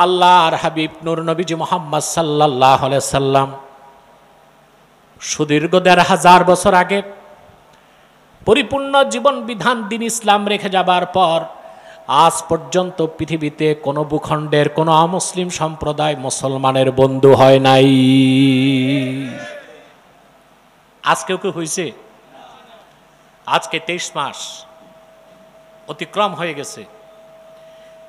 আল্লাহর হাবিব নূর নবীজি মুহাম্মদ সাল্লাল্লাহু আলাইহি সাল্লাম সুদীর্ঘ ১৫০০ বছর আগে পরিপূর্ণ জীবন বিধান দিন ইসলাম রেখে যাবার পর আজ পর্যন্ত পৃথিবীতে কোনো ভূখণ্ডের কোনো অমুসলিম সম্প্রদায় মুসলমানের বন্ধু হয় নাই। আজকেও কি হয়েছে? আজকে ২৩ মাস অতিক্রম হয়ে গেছে।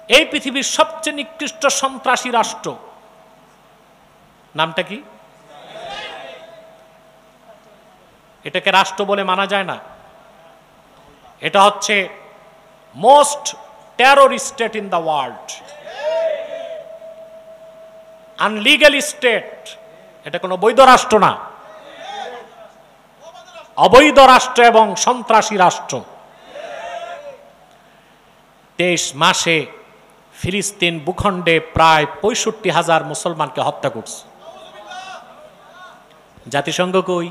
এই পৃথিবীর সবচেয়ে নিকৃষ্ট সন্ত্রাসী রাষ্ট্র নামটা কি? এটাকে রাষ্ট্র বলে মানা যায় না। এটা হচ্ছে most terror state in the world, illegal state. এটা কোনো বৈধ রাষ্ট্র না, অবৈধ রাষ্ট্র এবং সন্ত্রাসী রাষ্ট্র। ২৩ মাসে ফিলিস্তিন ভূখণ্ডে প্রায় ৬৫,০০০ মুসলমানকে হত্যা করছে। জাতিসংঘ কই?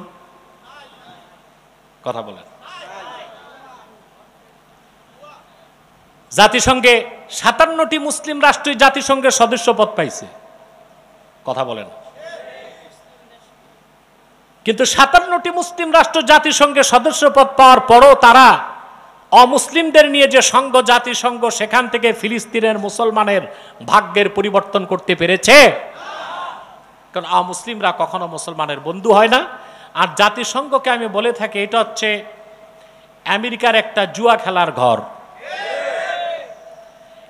কথা বলেন। জাতিসংঘে ৫৭টি মুসলিম রাষ্ট্রই জাতিসংঘের সদস্যপদ পাইছে। কথা বলেন। কিন্তু ৫৭টি মুসলিম রাষ্ট্র জাতিসংঘের সদস্যপদ পাওয়ার পরও তারা অমুসলিমদের নিয়ে যে সংঘ জাতিসংঘ, সেখান থেকে ফিলিস্তিনের মুসলমানের ভাগ্যের পরিবর্তন করতে পেরেছে? কারণ অমুসলিমরা কখনো মুসলমানের বন্ধু হয় না। আর জাতিসংঘকে আমি বলে থাকি এটা হচ্ছে আমেরিকার একটা জুয়া খেলার ঘর।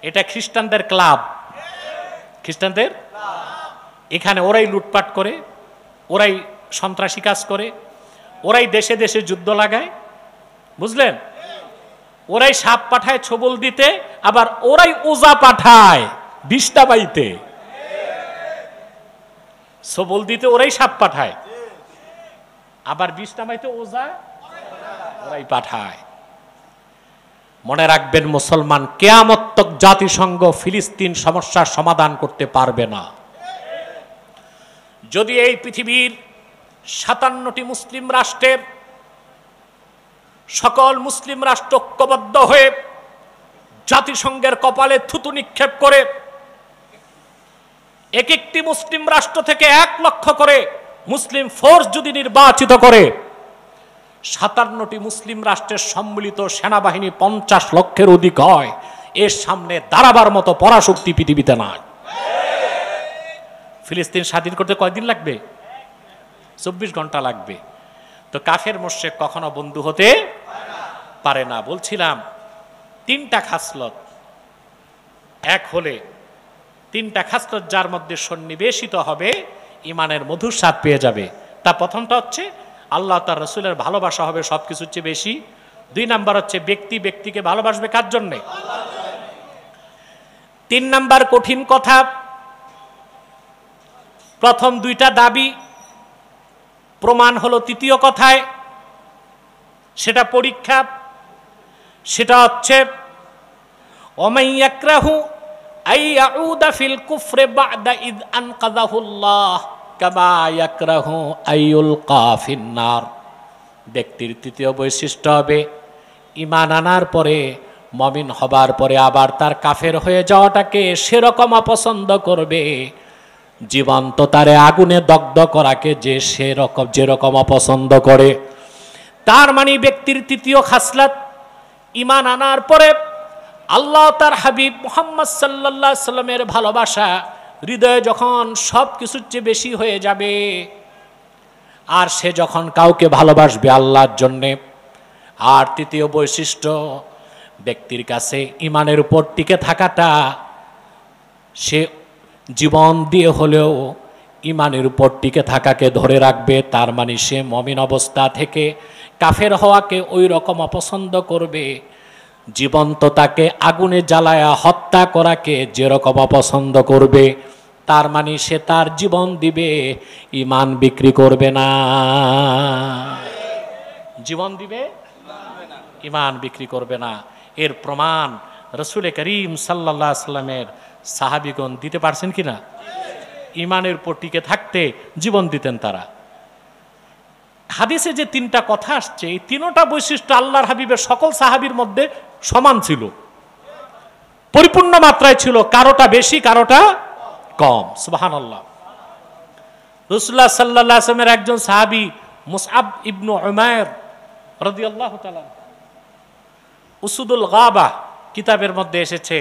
এটা খ্রিস্টানদের ক্লাব, খ্রিস্টানদের। এখানে ওরাই লুটপাট করে, ওরাই সন্ত্রাসী কাজ করে, ওরাই দেশে দেশে যুদ্ধ লাগায়, বুঝলেন? ওরাই সাপ পাঠায় ছবল দিতে, আবার ওরাই ওজা পাঠায় বিষ্টা বাইতে। ছবল দিতে ওরাই সাপ পাঠায়, আবার বিষ্টা বাইতে ওজা ওরাই পাঠায়। মনে রাখবেন মুসলমান, কিয়ামত তক জাতিসংঘ ফিলিস্তিন সমস্যার সমাধান করতে পারবে না। যদি এই পৃথিবীর ৫৭টি মুসলিম রাষ্ট্রের সকল মুসলিম রাষ্ট্র ঐক্যবদ্ধ হয়ে জাতিসংঘের কপালে থুতু নিক্ষেপ করে এক একটি মুসলিম রাষ্ট্র থেকে ১ লক্ষ করে মুসলিম ফোর্স যদি নির্বাচিত করে, ৫৭টি মুসলিম রাষ্ট্রের সম্মিলিত সেনাবাহিনী ৫০ লক্ষের অধিক হয়, এর সামনে দাঁড়াবার মতো পরাশক্তি পৃথিবীতে নাই। ফিলিস্তিন স্বাধীন করতে কয়দিন লাগবে? ২৪ ঘন্টা লাগবে। তো কাফের মুশরিক কখনো বন্ধু হতে পারে না। বলছিলাম ৩টা খাসলত এক হলে, ৩টা খাসলত যার মধ্যে সন্নিবেশিত হবে ইমানের মধুর স্বাদ পেয়ে যাবে। তা প্রথমটা হচ্ছে আল্লাহ তার রাসূলের ভালোবাসা হবে সবকিছুর চেয়ে বেশি। ২ নাম্বার হচ্ছে ব্যক্তি ব্যক্তিকে ভালোবাসবে কার জন্যে? ৩ নাম্বার কঠিন কথা, প্রথম 2টা দাবি প্রমাণ হলো ৩য় কথায়, সেটা পরীক্ষা। সেটা হচ্ছে ওমাই ইয়াকরাহু আই ইয়াউদা ফিল কুফরি বা'দা ইয আনকাযাহুল্লাহ কামা ইয়াকরাহু আইয়ুলকা ফিন্নার। ব্যক্তির ৩য় বৈশিষ্ট্য হবে ঈমান আনার পরে, মুমিন হবার পরে আবার তার কাফের হয়ে যাওয়াটাকে সেরকম অপছন্দ করবে জীবন্ত তারে আগুনে দগ্ধ করাকে যেরকম অপছন্দ করে। তার মানে ব্যক্তির ৩য় খাসলাত ঈমান আনার পরে আল্লাহ তার হাবিব মুহাম্মদ সাল্লাল্লাহু আলাইহি সাল্লামের ভালোবাসা হৃদয়ে যখন সব কিছুর চেয়ে বেশি হয়ে যাবে, আর সে যখন কাউকে ভালোবাসবে আল্লাহর জন্যে। আর ৩য় বৈশিষ্ট্য, ব্যক্তির কাছে ঈমানের উপর টিকে থাকাটা, সে জীবন দিয়ে হলেও ঈমানের উপর টিকে থাকাকে ধরে রাখবে। তার মানে সে মুমিন অবস্থা থেকে কাফের হওয়াকে ওই রকম অপছন্দ করবে জীবন্ত তাকে আগুনে জ্বালায়া হত্যা করাকে যেরকম অপছন্দ করবে। তার মানে সে তার জীবন দিবে, ঈমান বিক্রি করবে না। জীবন দিবে, ঈমান বিক্রি করবে না। এর প্রমাণ রাসূল করিম সাল্লাল্লাহু আলাইহি সাল্লামের সাহাবীগণ দিতে পারছেন কিনা? ঈমানের উপর টিকে থাকতে জীবন দিতেন তারা। হাদিসে যে 3টা কথা আসছে, এই 3টা বৈশিষ্ট্য আল্লাহর হাবিবের সকল সাহাবীর মধ্যে সমান ছিল, পরিপূর্ণ মাত্রায় ছিল, কারোটা বেশি কারোটা কম। সুবহানাল্লাহ। রাসূলুল্লাহ সাল্লাল্লাহু আলাইহি ওয়াসাল্লামের একজন সাহাবী মুসআব ইবনে উমাইর রাদিয়াল্লাহু তাআলা, উসুদুল গাবা কিতাবের মধ্যে এসেছে,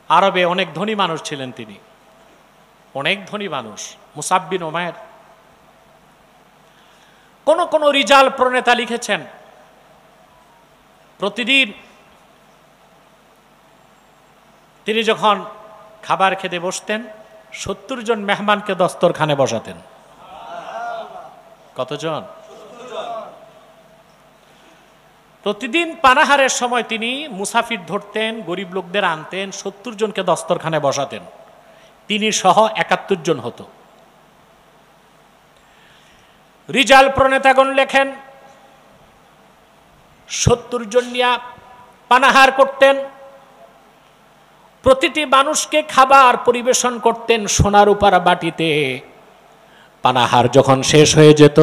আরবে অনেক ধনী মানুষ ছিলেন তিনি, অনেক ধনী মানুষ মুসআব বিন উমাইর। কোন কোন রিজাল প্রণেতা লিখেছেন প্রতিদিন তিনি যখন খাবার খেতে বসতেন 70 জন মেহমানকে দস্তরখানে বসাতেন। কতজন? প্রতিদিন পানাহারের সময় তিনি মুসাফির ধরতেন, গরিব লোকদের আনতেন, 70 জনকে দস্তরখানে বসাতেন, তিনি সহ 71 জন হতো। রিজাল প্রণেতাগণ লেখেন 70 জন নিয়ে পানাহার করতেন, প্রতিটি মানুষকে খাবার পরিবেশন করতেন সোনার উপর বাটিতে। পানাহার যখন শেষ হয়ে যেত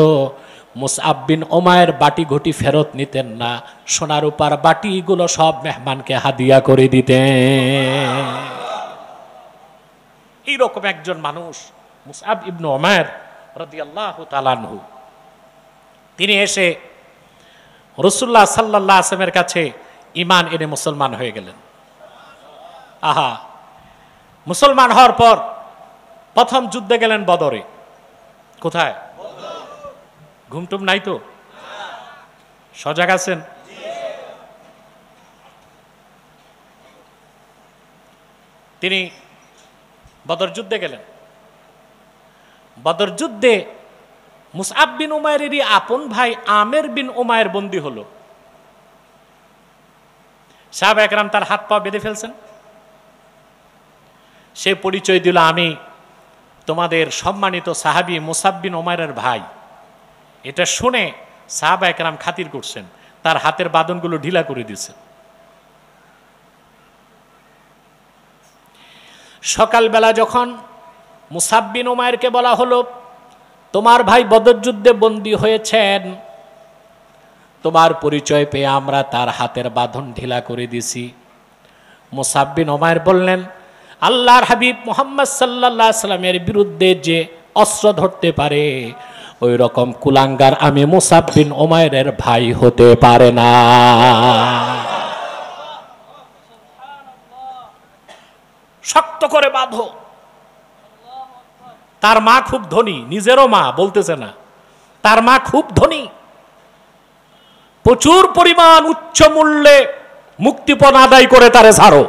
মুসআব বিন উমাইর বাটি ঘটি ফেরত নিতেন না, সোনার উপর বাটিগুলো সব মেহমানকে হাদিয়া করে দিতেন। এইরকম একজন মানুষ মুসআব ইবনে উমাইর রাদিয়াল্লাহু তাআলা আনহু। তিনি এসে রাসূলুল্লাহ সাল্লাল্লাহু আলাইহি ওয়াসাল্লামের কাছে ঈমান এনে মুসলমান হয়ে গেলেন। আহা, মুসলমান হওয়ার পর প্রথম যুদ্ধে গেলেন বদরে। কোথায়? ঘুমটুম নাই তো? সজাগ আছেন? তিনি বদর যুদ্ধে গেলেন। বদর যুদ্ধে মুসআব বিন উমাইরেরই আপন ভাই আমের বিন উমাইর বন্দী হলো। সাহাবা একরাম তার হাত পা বেঁধে ফেলছেন। সে পরিচয় দিল, আমি তোমাদের সম্মানিত সাহাবী মুসআব বিন উমাইরের ভাই। এটা শুনে সাহাবা একরাম খাতির করছেন, তার হাতের বাঁধনগুলো ঢিলা করে দিয়েছেন। সকালবেলা যখন মুসআব বিন উমাইরকে বলা হলো তোমার ভাই বদর যুদ্ধে বন্দী হয়েছেন, তোমার পরিচয় পেয়ে আমরা তার হাতের বাঁধন ঢিলা করে দিছি। মুসআব বিন উমাইর বললেন, আল্লাহর হাবিব মুহাম্মদ সাল্লাল্লাহু আলাইহি ওয়াসাল্লামের বিরুদ্ধে যে অস্ত্র ধরতে পারে ওই রকম কুলাঙ্গার আমি মুসআব বিন উমাইরের ভাই হতে পারে না। শক্ত করে বাঁধো। তার মা খুব ধনী, নিজেরও মা বলতেছে না, তার মা খুব ধনী, প্রচুর পরিমাণ উচ্চ মূল্যে মুক্তিপণ আদায় করে তারে ছাড়ো।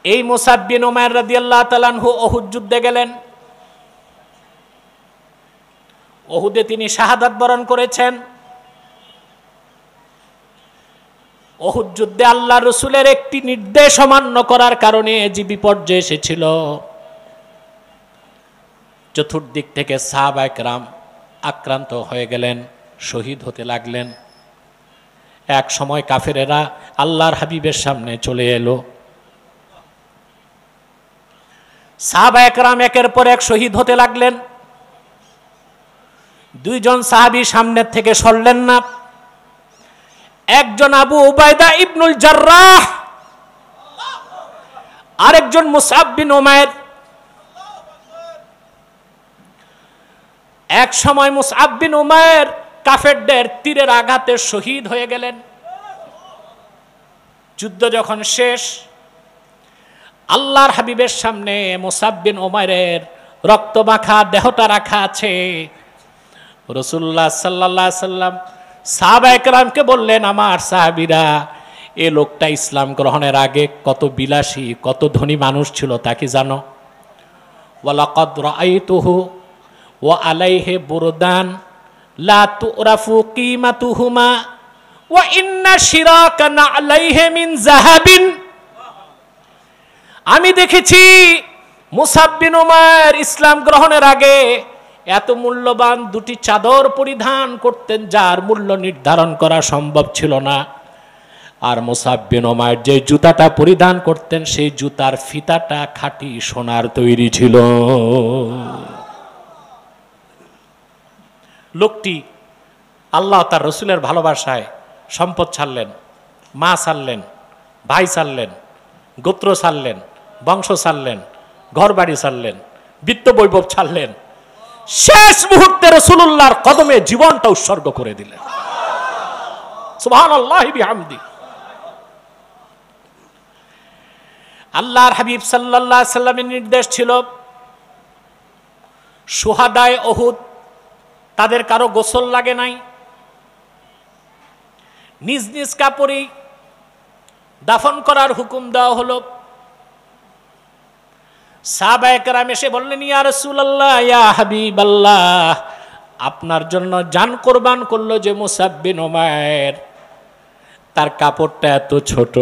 এই মুসআব বিন উমাইর রাদিয়াল্লাহু তাআলা আনহু উহুদ যুদ্ধে গেলেন। উহুদে তিনি শাহাদাত বরণ করেছেন। উহুদ যুদ্ধে আল্লাহ রাসূলের একটি নির্দেশ অমান্য করার কারণে যে বিপর্যয় এসেছিল, চতুর্দিক থেকে সাহাবায়ে কেরাম আক্রান্ত হয়ে গেলেন, শহীদ হতে লাগলেন। এক সময় কাফেরেরা আল্লাহর হাবিবের সামনে চলে এলো। সাহাবায়ে কেরাম একের পর এক শহীদ হতে লাগলেন। দুইজন সাহাবী সামনের থেকে সরলেন না। একজন আবু উবাইদা ইবনুল জাররাহ, আরেকজন মুসআব বিন উমাইর। এক সময় মুসআব বিন উমাইর কাফেরদের তীরের আঘাতে শহীদ হয়ে গেলেন। যুদ্ধ যখন শেষ, আল্লাহর হাবিবের সামনে মুসআব বিন উমাইরের রক্তমাখা দেহটা রাখা আছে। রাসূলুল্লাহ সাল্লাল্লাহু আলাইহি ওয়াসাল্লাম সাহাবায়ে কেরামকে বললেন, আমার সাহাবীরা, এ লোকটা ইসলাম গ্রহণের আগে কত বিলাসী, কত ধনী মানুষ ছিল তা কি জানো? ওয়ালাকাদ রাআইতুহু ওয়া আলাইহি বুরদান লা তুরাফু কিমাতুহুমা ওয়া ইন্না শিরাকা আলাইহি মিন যাহাবিন। আমি দেখেছি মুসআব বিন উমাইর ইসলাম গ্রহণের আগে এত মূল্যবান দুটি চাদর পরিধান করতেন যার মূল্য নির্ধারণ করা সম্ভব ছিল না। আর মুসআব বিন উমাইর যে জুতাটা পরিধান করতেন সেই জুতার ফিতাটা খাঁটি সোনার তৈরি ছিল। লোকটি আল্লাহ তার রসুলের ভালোবাসায় সম্পদ ছাড়লেন, মা ছাড়লেন, ভাই ছাড়লেন, গোত্র ছাড়লেন, বংশ ছাড়লেন, ঘর বাড়ি ছাড়লেন, বিত্ত বৈভব ছাড়লেন, শেষ মুহূর্তে রাসূলুল্লাহর কদমে জীবনটা উৎসর্গ করে দিলেন। সুবহানাল্লাহি বিহামদি। আল্লাহর হাবিব সাল্লাল্লাহু আলাইহি সাল্লামের নির্দেশ ছিল, শুহাদায়ে উহুদ তাদের কারো গোসল লাগে নাই, নিজ নিজ কাপড়েই দাফন করার হুকুম দেওয়া হলো। সাহাবায়ে কেরাম এসে বললেন, ইয়া রাসূলুল্লাহ, ইয়া হাবিবাল্লাহ, আপনার জন্য জান কোরবান করলো যে মুসআব বিন উমাইর, তার কাপড়টা এত ছোট,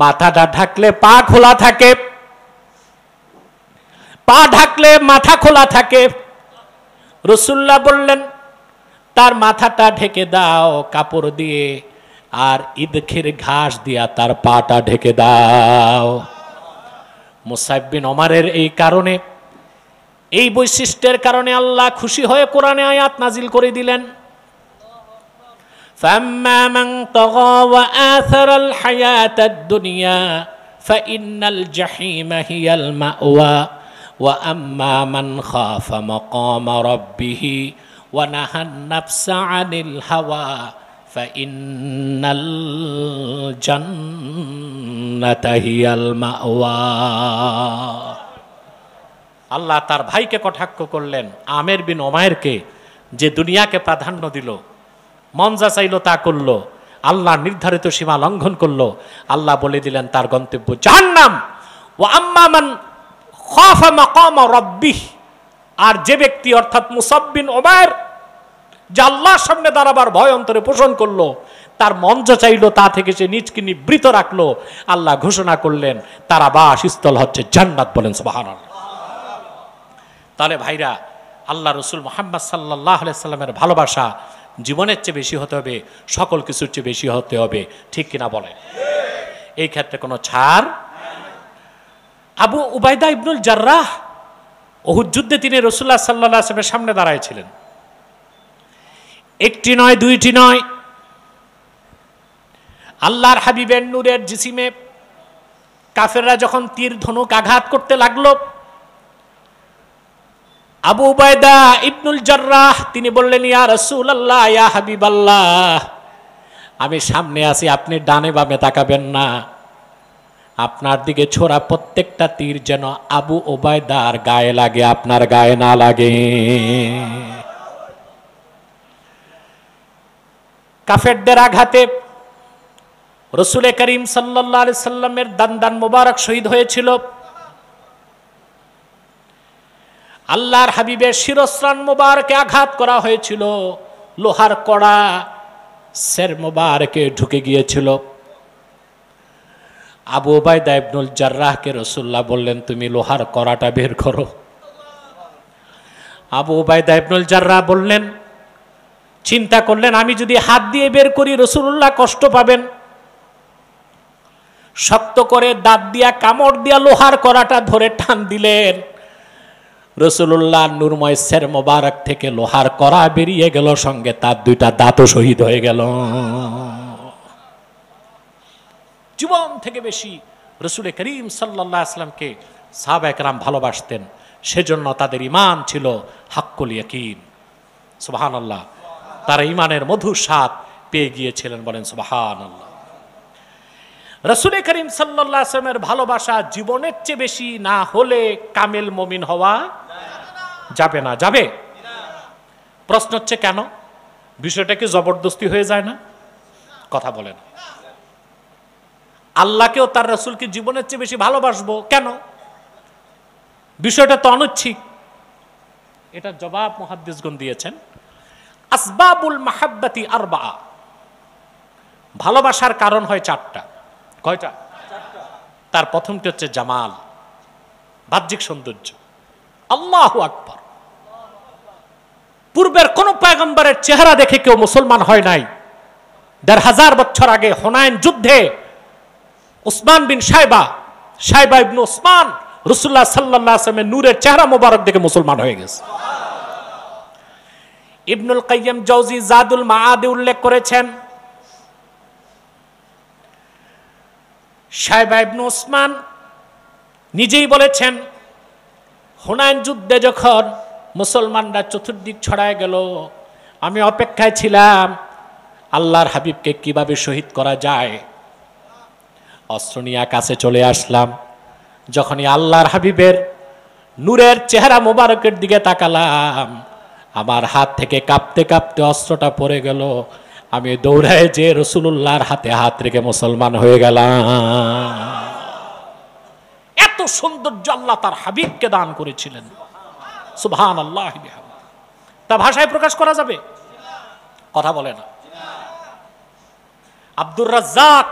মাথাটা ঢাকলে পা খোলা থাকে, পা ঢাকলে মাথা খোলা থাকে। রাসূলুল্লাহ বললেন, তার মাথাটা ঢেকে দাও কাপড় দিয়ে, আর ইদখির ঘাস দিয়া তার পাটা ঢেকে দাও। মুসআব বিন উমারের এই কারণে, এই বৈশিষ্ট্যের কারণে আল্লাহ খুশি হয়ে কোরআনে আয়াত নাজিল করে দিলেন, ফাম্মা মান তাগা ওয়া আথারাল হায়াতাদ দুনিয়া ফাইন্নাল জাহিমা হিয়াল মাওয়া ওয়া আম্মা মান খাফা মাকামা রাব্বিহি ওয়া নাহান নাফসা আনিল হাওয়া ফাইন্নাল জান্নাতা হিয়াল মাওয়া। আল্লাহ তার ভাইকে কটাক্ষ করলেন, আমের বিন উমাইরকে, যে দুনিয়াকে প্রাধান্য দিল, মন যা চাইল তা করলো, আল্লাহ নির্ধারিত সীমা লঙ্ঘন করলো। আল্লাহ বলে দিলেন তার গন্তব্য জাহান্নাম। ওয়া আম্মা মান খাফা মাকাম রাব্বিহ, আর যে ব্যক্তি অর্থাৎ মুসআব বিন উমাইর যে আল্লাহর সামনে দাঁড়াবার ভয় অন্তরে পোষণ করলো, তার মন যা চাইল তা থেকে সে নিজকে নিবৃত রাখলো, আল্লাহ ঘোষণা করলেন তার আবাসস্থল হচ্ছে জান্নাত। বলেন সুবহানাল্লাহ। তাহলে ভাইরা, আল্লাহ রসুল মুহাম্মদ সাল্লাল্লাহু আলাইহি সাল্লামের ভালোবাসা জীবনের চেয়ে বেশি হতে হবে, সকল কিছুর চেয়ে বেশি হতে হবে, ঠিক কিনা বলেন? এই ক্ষেত্রে কোনো ছাড়। আবু উবাইদা ইবনুল জাররাহ উহুদ যুদ্ধে তিনি রাসূলুল্লাহ সাল্লাল্লাহু আলাইহি ওয়াসাল্লামের সামনে দাঁড়াইছিলেন। একটি নয়, দুইটি নয়, আল্লাহর হাবিবের নূরের জিসিমে কাফেররা যখন তীর ধনুক আঘাত করতে লাগলো, আবু উবাইদা ইবনুল জাররাহ তিনি বললেন, ইয়া রাসূলুল্লাহ, ইয়া হাবিবাল্লাহ, আমি সামনে আছি, আপনি ডানে বামে তাকাবেন না, আপনার দিকে ছোড়া প্রত্যেকটা তীর যেন আবু উবাইদার গায়ে লাগে, আপনার গায়ে না লাগে। কাফেরদের আঘাতে রাসূল করিম সাল্লাল্লাহু আলাইহি সাল্লামের দান মোবারক শহীদ হয়েছিল। আল্লাহর হাবিবের শিরস্ত্রাণ মোবারকে আঘাত করা হয়েছিল, লোহার কড়া সের মোবারকে ঢুকে গিয়েছিল। আবু উবাইদা ইবনুল জাররাহকে রাসূলুল্লাহ বললেন, তুমি লোহার কড়াটা বের করো। আবু উবাইদা ইবনুল জাররাহ বললেন, চিন্তা করলেন, আমি যদি হাত দিয়ে বের করি রাসূলুল্লাহ কষ্ট পাবেন। শক্ত করে দাঁত দিয়া কামড় দিয়া লোহার কড়াটা ধরে টান দিলেন। রাসূলুল্লাহ নূরময় সের মোবারক থেকে লোহার কড়া বেরিয়ে গেল, সঙ্গে তার দুইটা দাঁতও শহীদ হয়ে গেল। জীবন থেকে বেশি রাসূল করিম সাল্লাল্লাহু আলাইহি ওয়াসাল্লামকে সাহাবায়ে কেরাম ভালোবাসতেন, সেজন্য তাদের ঈমান ছিল হাক্কুল ইয়াকিন। সুবহানাল্লাহ। তারা ঈমানের মধুর স্বাদ পেয়ে গিয়েছিলেন। বলেন সুবহানাল্লাহ। রাসূল করিম সাল্লাল্লাহু আলাইহি ওয়াসাল্লামের ভালোবাসা জীবনের চেয়ে বেশি না হলে কামেল মুমিন হওয়া যাবে না। যাবে? প্রশ্ন হচ্ছে কেন? বিষয়টা কি জবরদস্তি হয়ে যায় না? কথা বলেন। আল্লাহকেও তার রাসূলকে জীবনের চেয়ে বেশি ভালোবাসবো কেন? বিষয়টা তো অনৈচ্ছিক। এটার জবাব মুহাদ্দিসগণ দিয়েছেন, আসবাবুল মাহাব্বাতি আরবা, ভালোবাসার কারণ হয় চারটা। কয়টা? তার প্রথমটি হচ্ছে জামাল, বাহ্যিক সৌন্দর্য। আল্লাহু আকবার। পূর্বের কোন পয়গম্বরের চেহারা দেখে কেউ মুসলমান হয় নাই। ১৫০০ বছর আগে হুনাইন যুদ্ধে উসমান বিন সাইবা ইবনে উসমান রাসূলুল্লাহ সাল্লাল্লাহু আলাইহি ওয়াসাল্লামের নূরের চেহারা মোবারক দেখে মুসলমান হয়ে গেছে। ইবনুল কাইয়্যিম জাওজি জাদুল মাআদে উল্লেখ করেছেন, সাইবা ইবনে ওসমান নিজেই বলেছেন, হুনাইন যুদ্ধে যখন মুসলমানরা চতুর্দিক ছড়ায় গেল, আমি অপেক্ষায় ছিলাম আল্লাহর হাবিবকে কিভাবে শহীদ করা যায়। অস্ত্র নিয়ে কাছে চলে আসলাম। যখনই আল্লাহর হাবিবের নূরের চেহারা মোবারকের দিকে তাকালাম, আমার হাত থেকে কাঁপতে কাঁপতে অস্ত্রটা পড়ে গেল। আমি দৌড়ায় যে রাসূলুল্লাহর হাতে হাত রেখে মুসলমান হয়ে গেলাম। এত সৌন্দর্য আল্লাহ তার হাবিবকে দান করেছিলেন। সুবহানাল্লাহ। তা ভাষায় প্রকাশ করা যাবে? কথা বলে না। আব্দুর রাজ্জাক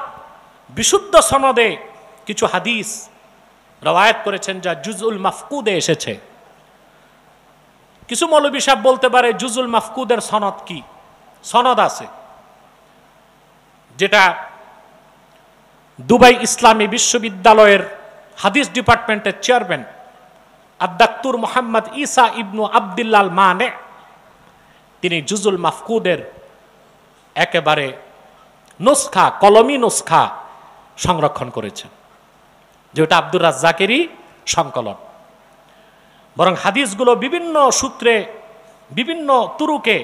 বিশুদ্ধ সনদে কিছু হাদিস রওয়ায়াত করেছেন যা জুজউল মাফকুদে এসেছে। কিছু মৌলবী সাহেব বলতে পারে জুজউল মাফকুদের সনদ কি? সনদ আছে, যেটা দুবাই ইসলামী বিশ্ববিদ্যালয়ের হাদিস ডিপার্টমেন্টের চেয়ারম্যান আদ-দাক্তুর মোহাম্মদ ঈসা ইবনু আব্দুল্লাহ মানে তিনি জুজুল মাফকুদের একেবারে নুসখা, কলমি নুসখা সংরক্ষণ করেছেন, যেটা আব্দুর রাজ্জাকেরই সংকলন। বরং হাদিসগুলো বিভিন্ন সূত্রে বিভিন্ন তুরুকে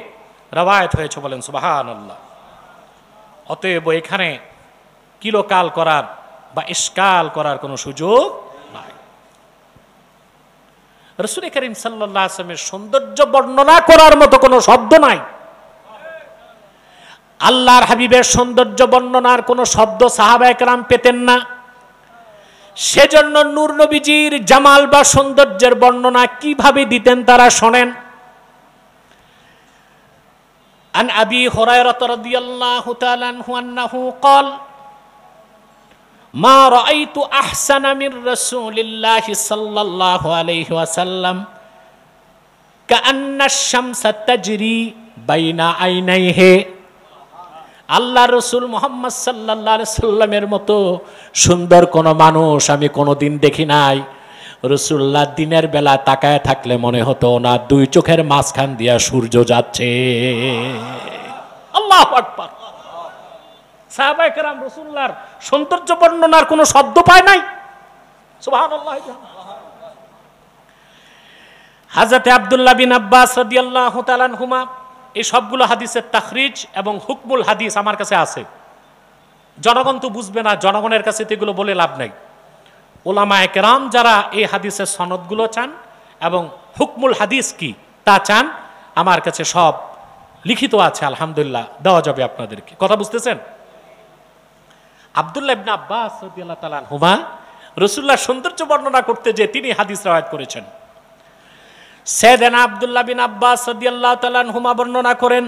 রওয়ায়াত হয়েছে, বলেন সুবহানাল্লাহ। অতএব এখানে কিলোকাল করার বা ইশকাল করার কোনো সুযোগ নাই। রাসূল করিম সাল্লাল্লাহু আলাইহি ওয়াসাল্লামের সৌন্দর্য বর্ণনা করার মতো কোনো শব্দ নাই। আল্লাহর হাবিবের সৌন্দর্য বর্ণনার কোনো শব্দ সাহাবায়ে কেরাম পেতেন না। সেজন্য নূর নবীজির জামাল বা সৌন্দর্যের বর্ণনা কিভাবে দিতেন তারা শোনেন। আন আবি হুরায়রা রাদিয়াল্লাহু তাআলা আনহু আন্নাহু قال মা রাআইতু আহসানা মির রাসূলিল্লাহি সাল্লাল্লাহু আলাইহি ওয়াসাল্লাম কাআন্না আশ-শামসা তাজরি বাইনা আইনাইহি। আল্লাহ রসুল মুহাম্মদ সাল্লাল্লাহু আলাইহি সাল্লামের মতো সুন্দর কোন মানুষ আমি কোনোদিন দেখি নাই। রাসূলুল্লাহ দিনের বেলা তাকায় থাকলে মনে হতো ওনার দুই চোখের মাঝখান দিয়া সূর্য যাচ্ছে। আল্লাহু আকবার। সাহাবায়ে কেরাম রাসূলুল্লাহর সৌন্দর্য বর্ণনার কোনো শব্দ পায় নাই। সুবহানাল্লাহ। হযরত আব্দুল্লাহ বিন আব্বাস রাদিয়াল্লাহু তাআলা আনহুমা এই সবগুলো হাদিসের তাখরিজ এবং হুকমুল হাদিস আমার কাছে আছে। জনগণ তো বুঝবে না, জনগণের কাছে তো এগুলো বলে লাভ নাই। উলামায়ে কেরাম যারা এই হাদিসের সনদগুলো চান এবং হুকমুল হাদিস কি তা চান, আমার কাছে সব লিখিত আছে, আলহামদুলিল্লাহ দেওয়া যাবে আপনাদেরকে। কথা বুঝতেছেন? আব্দুল্লাহ ইবনে আব্বাস রাদিয়াল্লাহু তাআলা আনহুমা রাসূলুল্লাহর সৌন্দর্য বর্ণনা করতে যে তিনি হাদিস রওয়ায়াত করেছেন। সাইয়েদনা আব্দুল্লাহ বিন আব্বাস রাদিয়াল্লাহু তাআলা আনহুমা বর্ণনা করেন,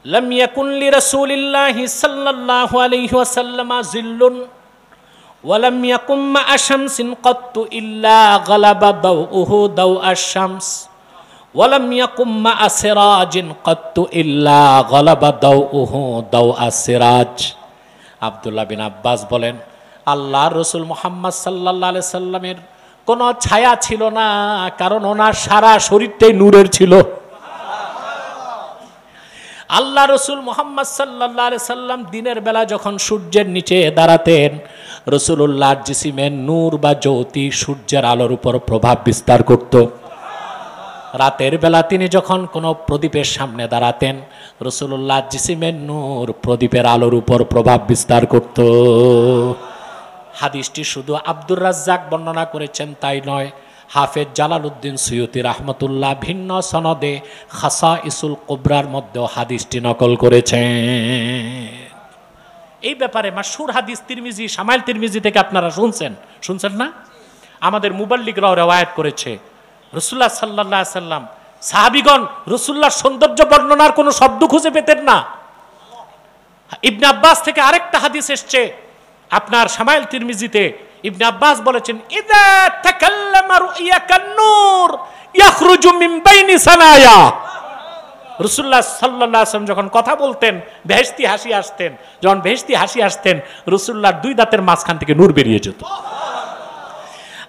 লাম ইয়াকুন লিরাসূলিল্লাহি সাল্লাল্লাহু আলাইহি ওয়াসাল্লাম জিল্লুন ওয়া লাম ইয়াকুম মা শামসিন কাত্তু ইল্লা গালাবা দাউহু দাউ আশ-শামস ওয়া লাম ইয়াকুম মা সিরাজিন কাত্তু ইল্লা গালাবা দাউহু দাউ আস-সিরাজ। আব্দুল্লাহ বিন আব্বাস বলেন, আল্লাহর রাসূল মুহাম্মদ সাল্লাল্লাহু আলাইহি সাল্লামের কোনো ছায়া ছিল না, কারণ ওনার সারা শরীরটাই নূরের ছিল। আল্লাহ রসুল মুহাম্মদ সাল্লাল্লাহু আলাইহি সাল্লাম দিনের বেলা যখন সূর্যের নিচে দাঁড়াতেন, রাসূলুল্লাহর জিসিমের নূর বা জ্যোতি সূর্যের আলোর উপর প্রভাব বিস্তার করত। রাতের বেলা তিনি যখন কোনো প্রদীপের সামনে দাঁড়াতেন, রাসূলুল্লাহর জিসিমের নূর প্রদীপের আলোর উপর প্রভাব বিস্তার করত। হাদিসটি শুধু আব্দুর রাজ্জাক বর্ণনা করেছেন তাই নয়, হাফেজ জালালউদ্দিন সুয়ুতি রাহমাতুল্লাহ ভিন্ন সনদে খাসাইসুল কুবরার মধ্যেও হাদিসটি নকল করেছেন। এই ব্যাপারে মাশহুর হাদিস তিরমিজি, শামাইল তিরমিজি থেকে আপনারা শুনছেন না? আমাদের মুবাল্লিগরাও রওয়ায়াত করেছে, রাসূলুল্লাহ সাল্লাল্লাহু আলাইহি সাল্লাম সাহাবীগণ রাসূলুল্লাহর সৌন্দর্য বর্ণনার কোনো শব্দ খুঁজে পেতেন না। ইবনে আব্বাস থেকে আরেকটা হাদিস এসছে আপনার শামাইল তিরমিজিতে, ইবনে আব্বাস বলেছেন, ইযা তাকাল্লামা রুয়াকান নূর ইয়াখরুজু মিন বাইনি সানায়া। রাসূলুল্লাহ সাল্লাল্লাহু আলাইহি ওয়াসাল্লাম যখন কথা বলতেন বেহেশতি হাসি আসতেন, যখন বেহেশতি হাসি আসতেন রাসূলুল্লাহর দুই দাঁতের মাঝখান থেকে নূর বেরিয়ে যেত।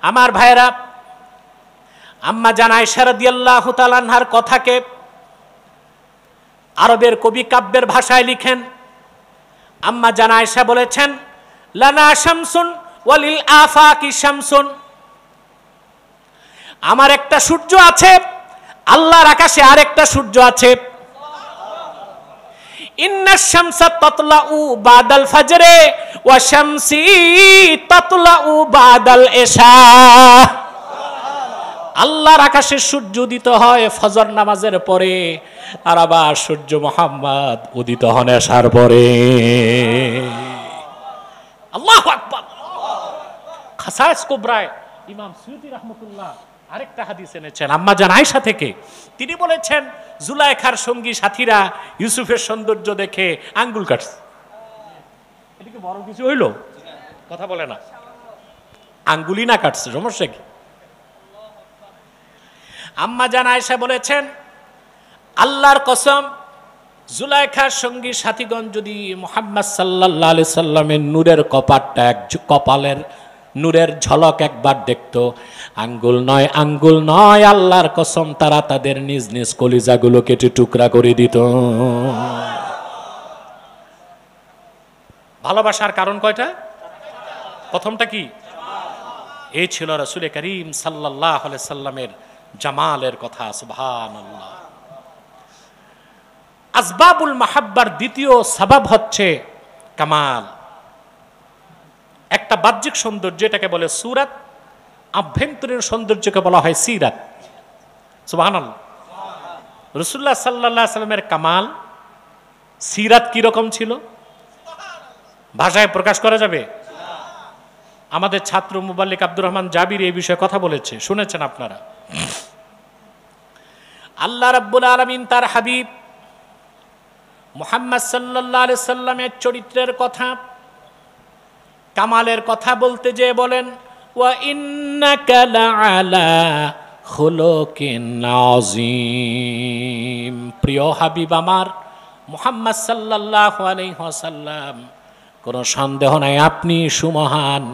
আমার ভাইরা, আম্মা জান আয়েশা রাদিয়াল্লাহু তাআলা আনহার কথাকে আরবের কবি কাব্যের ভাষায় লিখেন। আম্মা জান আয়েশা বলেছেন, লানা শামসুন ওয়ালিল আফাকি শামসুন, আমার একটা সূর্য আছে, আল্লাহর আকাশে আরেকটা সূর্য আছে। ইন্নাশ শামসা তাতলাউ বাদাল ফাজরে ওয়া শামসি তাতলাউ বাদাল ইশা, আল্লাহর আকাশে সূর্য উদিত হয় ফজর নামাজের পরে, আর আবার সূর্য মুহাম্মদ উদিত হন এশার পরে। আল্লাহু আকবার। খাসায়েস কুবরায় ইমাম সুয়ুতী রাহমাতুল্লাহ আরেকটা হাদিস এনেছেন আম্মা জান আয়েশা থেকে। তিনি বলেছেন জুলাইখার সঙ্গী সাথীরা ইউসুফের সৌন্দর্য দেখে আঙ্গুল কাটছে। এটা কি বড় কিছু হইল? কথা বলে না, আঙ্গুলি না কাটছে, সমস্যা কি? আম্মা জান আয়েশা বলেছেন আল্লাহর কসম, জুলাইখার সঙ্গী সাথীগণ যদি মুহাম্মদ সাল্লাল্লাহু আলাইহি সাল্লামের নূরের কপাটটা, কপালের নূরের ঝলক একবার দেখতো, আঙ্গুল নয় আঙ্গুল নয়, আল্লাহর কসম তারা তাদের নিজ নিজ কলিজাগুলো কেটে টুকরা করে দিত। ভালোবাসার কারণ কয়টা? প্রথমটা কি? এই ছিল রাসূল করিম সাল্লাল্লাহু আলাইহি সাল্লামের জামালের কথা। সুবহানাল্লাহ। আসবাবুল মাহাব্বার দ্বিতীয় সাবাব হচ্ছে কামাল। একটা বাহ্যিক সৌন্দর্য, এটাকে বলে সুরাত, আভ্যন্তরীণ সৌন্দর্যকে বলা হয় সিরাত। সুবহানাল্লাহ। রাসূলুল্লাহ সাল্লাল্লাহু আলাইহি সাল্লামের কামাল, সিরাত কি রকম ছিল ভাষায় প্রকাশ করা যাবে? আমাদের ছাত্র মুবাল্লিক আব্দুর রহমান জাবির এই বিষয়ে কথা বলেছে, শুনেছেন আপনারা। আল্লাহ রাব্বুল আলামিন তার হাবিব মুহাম্মদ সাল্লাল্লাহু আলাইহি সাল্লামের চরিত্রের কথা, কামালের কথা বলতে যেয়ে বলেন ওয়া ইন্নাকা লাআলা খুলুকিন আযীম। প্রিয় হাবিব আমার মুহাম্মদ সাল্লাল্লাহু আলাইহি ওয়াসাল্লাম, কোনো সন্দেহ নাই আপনি সুমহান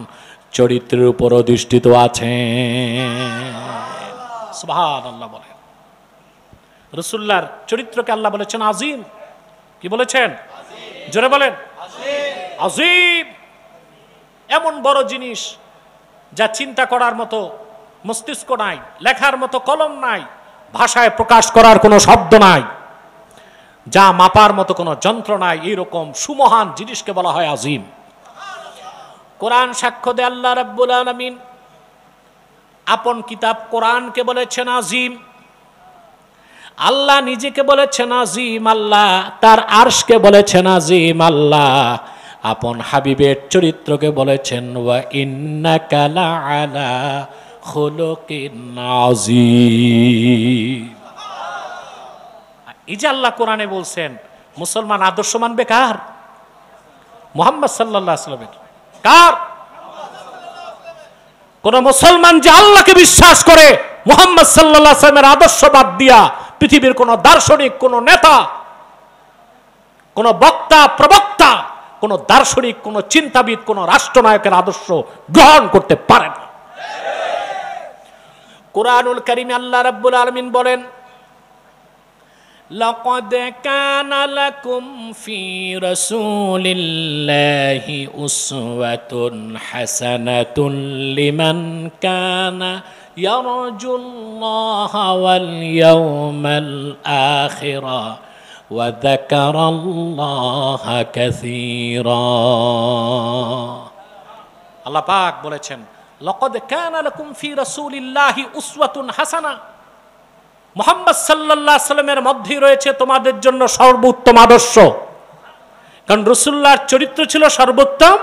চরিত্রের উপর অধিষ্ঠিত আছেন। সুবহানাল্লাহ বলেন। রাসূলুল্লাহর চরিত্রকে আল্লাহ বলেছেন আযীম। কি বলেছেন? জোরে বলেন। আযীম এমন বড় জিনিস যা চিন্তা করার মতো মস্তিষ্ক নাই, লেখার মতো কলম নাই, ভাষায় প্রকাশ করার কোনো শব্দ নাই, যা মাপার মতো কোনো যন্ত্র নাই, এইরকম সুমহান জিনিসকে বলা হয় আযীম। কোরআন সাক্ষ্য দেয় আল্লাহ রাব্বুল আলামিন আপন কিতাব কোরআনকে বলেছেন আযীম। আল্লাহ নিজেকে বলেছেন আযীম, আল্লাহ তার আরশকে বলেছেন আযীম, আল্লাহ আপন হাবিবের চরিত্রকে বলেছেন ওয়া ইন্নাকা লাআলা খুলুকিন আযীম। এই যে আল্লাহ কোরআনে বলছেন, মুসলমান আদর্শ মানবে কার? মুহাম্মদ সাল্লাল্লাহু আলাইহি ওয়াসাল্লামের। কার? কোন মুসলমান যে আল্লাহকে বিশ্বাস করে মুহাম্মদ সাল্লাল্লাহু আলাইহি ওয়াসাল্লামের আদর্শ বাদ দিয়া পৃথিবীর কোন দার্শনিক, কোন নেতা, কোন বক্তা, প্রবক্তা, কোন দার্শনিক, কোন চিন্তাবিদ, কোন রাষ্ট্রনায়কের আদর্শ গ্রহণ করতে পারে না। কুরআনুল কারীমে আল্লাহ রাব্বুল আলামিন বলেন লাকাদ কানা লাকুম ফি রাসূলিল্লাহি উসওয়াতুন হাসানাতুন লিমান কানা ইয়ারজুল্লাহা ওয়াল ইয়াওমাল আখিরা ওয়া যাকারাল্লাহা কাসীরা। আল্লাহ পাক বলেছেন লাকাদ কানা লাকুম ফি রাসূলিল্লাহি উসওয়াতুন হাসানা, মুহাম্মদ সাল্লাল্লাহু আলাইহি সাল্লামের মধ্যে রয়েছে তোমাদের জন্য সর্বোত্তম আদর্শ। কারণ রাসূলুল্লাহর চরিত্র ছিল সর্বোত্তম,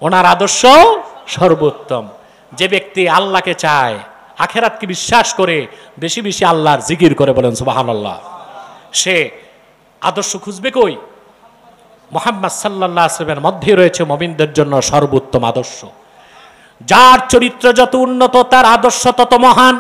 ওনার আদর্শ সর্বোত্তম। যে ব্যক্তি আল্লাহকে চায়, আখিরাতকে বিশ্বাস করে, বেশি বেশি আল্লাহর জিকির করে, বলেন সুবহানাল্লাহ, সে আদর্শ খুঁজবে কই? মুহাম্মদ সাল্লাল্লাহু আলাইহি সাল্লামের মধ্যে রয়েছে মুমিনদের জন্য সর্বোত্তম আদর্শ। যার চরিত্র যত উন্নত তার আদর্শ তত মহান।